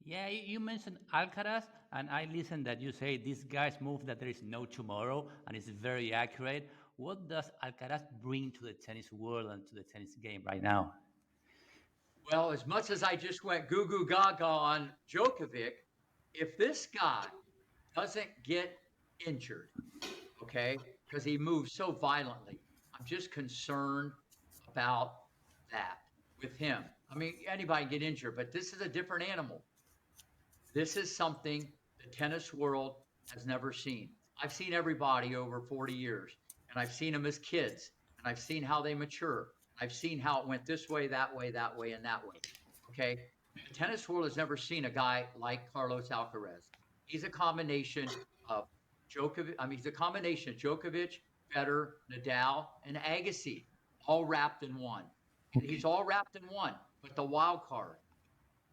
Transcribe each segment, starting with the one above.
Yeah, you mentioned Alcaraz, and I listened that you say this guy's move that there is no tomorrow, and it's very accurate. What does Alcaraz bring to the tennis world and to the tennis game right now? Well, as much as I just went goo goo gaga on Djokovic, if this guy doesn't get injured, okay, because he moves so violently, I'm just concerned about that with him. I mean, anybody can get injured, but this is a different animal. This is something the tennis world has never seen. I've seen everybody over 40 years, and I've seen them as kids, and I've seen how they mature. I've seen how it went this way, that way, that way, and that way. Okay. The tennis world has never seen a guy like Carlos Alcaraz. He's a combination of Djokovic. I mean, he's a combination of Djokovic, Federer, Nadal, and Agassi, all wrapped in one. And he's Okay. all wrapped in one. But the wild card,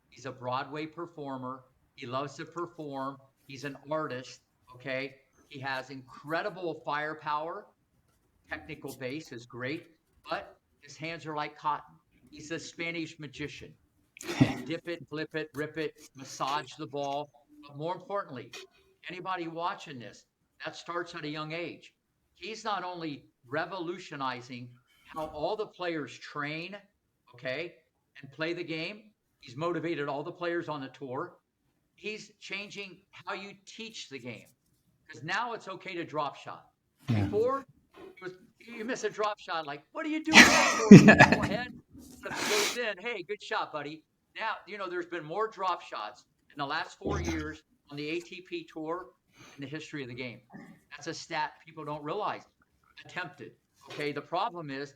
he's a Broadway performer. He loves to perform. He's an artist. Okay. He has incredible firepower. Technical base is great, but his hands are like cotton. He's a Spanish magician. He can dip it, flip it, rip it, massage the ball. But more importantly, anybody watching this, that starts at a young age. He's not only revolutionizing how all the players train, okay, and play the game, he's motivated all the players on the tour. He's changing how you teach the game because now it's okay to drop shot. Yeah. Before, it was you miss a drop shot, like, what are you doing that for, you knucklehead? But if it goes in, hey, good shot, buddy. Now, there's been more drop shots in the last 4 years on the ATP tour in the history of the game. That's a stat people don't realize. Attempted. Okay. The problem is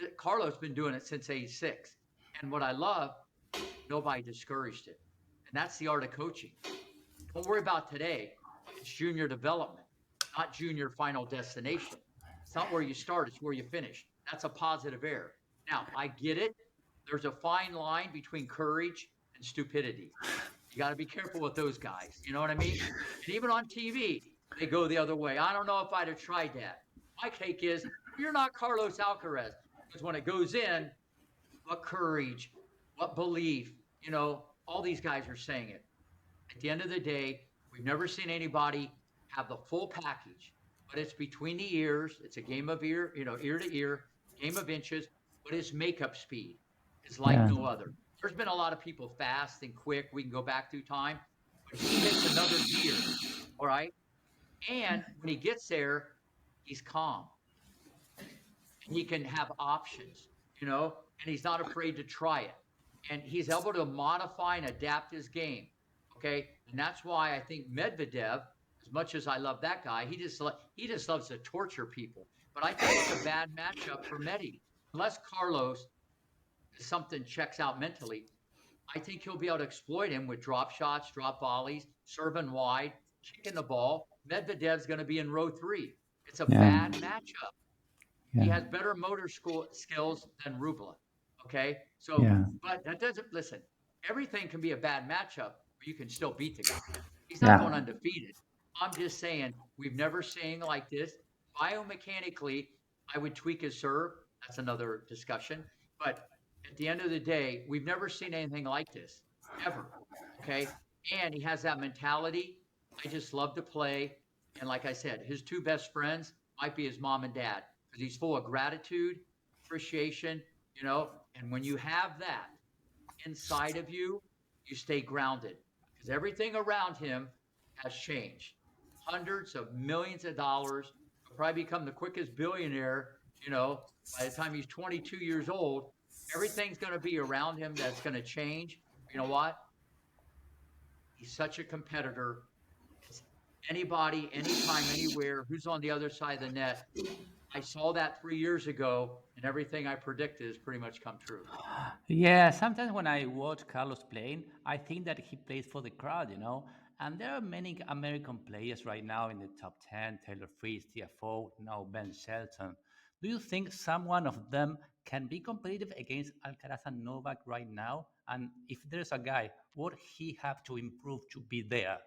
that Carlos been doing it since '86. And what I love, nobody discouraged it. And that's the art of coaching. Don't worry about today. It's junior development, not junior final destination. It's not where you start, it's where you finish. That's a positive error. Now, I get it. There's a fine line between courage and stupidity. You got to be careful with those guys. You know what I mean? And even on TV, they go the other way. I don't know if I'd have tried that. My take is you're not Carlos Alcaraz because when it goes in, what courage, what belief, all these guys are saying it. At the end of the day, we've never seen anybody have the full package, but it's between the ears. It's a game of ear, ear to ear, game of inches, but his makeup speed is like Yeah. no other. There's been a lot of people fast and quick. We can go back through time, but he hits another gear. All right. And when he gets there, he's calm and he can have options, and he's not afraid to try it. And he's able to modify and adapt his game. Okay. And that's why I think Medvedev, as much as I love that guy, he just loves to torture people. But I think it's a bad matchup for Medi. Unless Carlos something checks out mentally, I think he'll be able to exploit him with drop shots, drop volleys, serving wide, kicking the ball. Medvedev's going to be in row three. It's a Yeah. bad matchup. He Yeah. has better motor skills than Rublev. Okay. So, Yeah. but that doesn't, listen, everything can be a bad matchup, but you can still beat the guy. He's not going Yeah. undefeated. I'm just saying, we've never seen like this. Biomechanically, I would tweak his serve. That's another discussion. But at the end of the day, we've never seen anything like this ever. Okay. And he has that mentality. I just love to play. And like I said, his two best friends might be his mom and dad because he's full of gratitude, appreciation, and when you have that inside of you, you stay grounded because everything around him has changed. Hundreds of millions of dollars. He'll probably become the quickest billionaire, by the time he's 22 years old. Everything's going to be around him that's going to change. You know what? He's such a competitor. It's anybody, anytime, anywhere who's on the other side of the net. I saw that 3 years ago, and everything I predicted has pretty much come true. Yeah, sometimes when I watch Carlos playing, I think that he plays for the crowd. And there are many American players right now in the top 10, Taylor Fritz, TFO, now Ben Shelton. Do you think someone of them can be competitive against Alcaraz and Novak right now? And if there's a guy, what he have to improve to be there?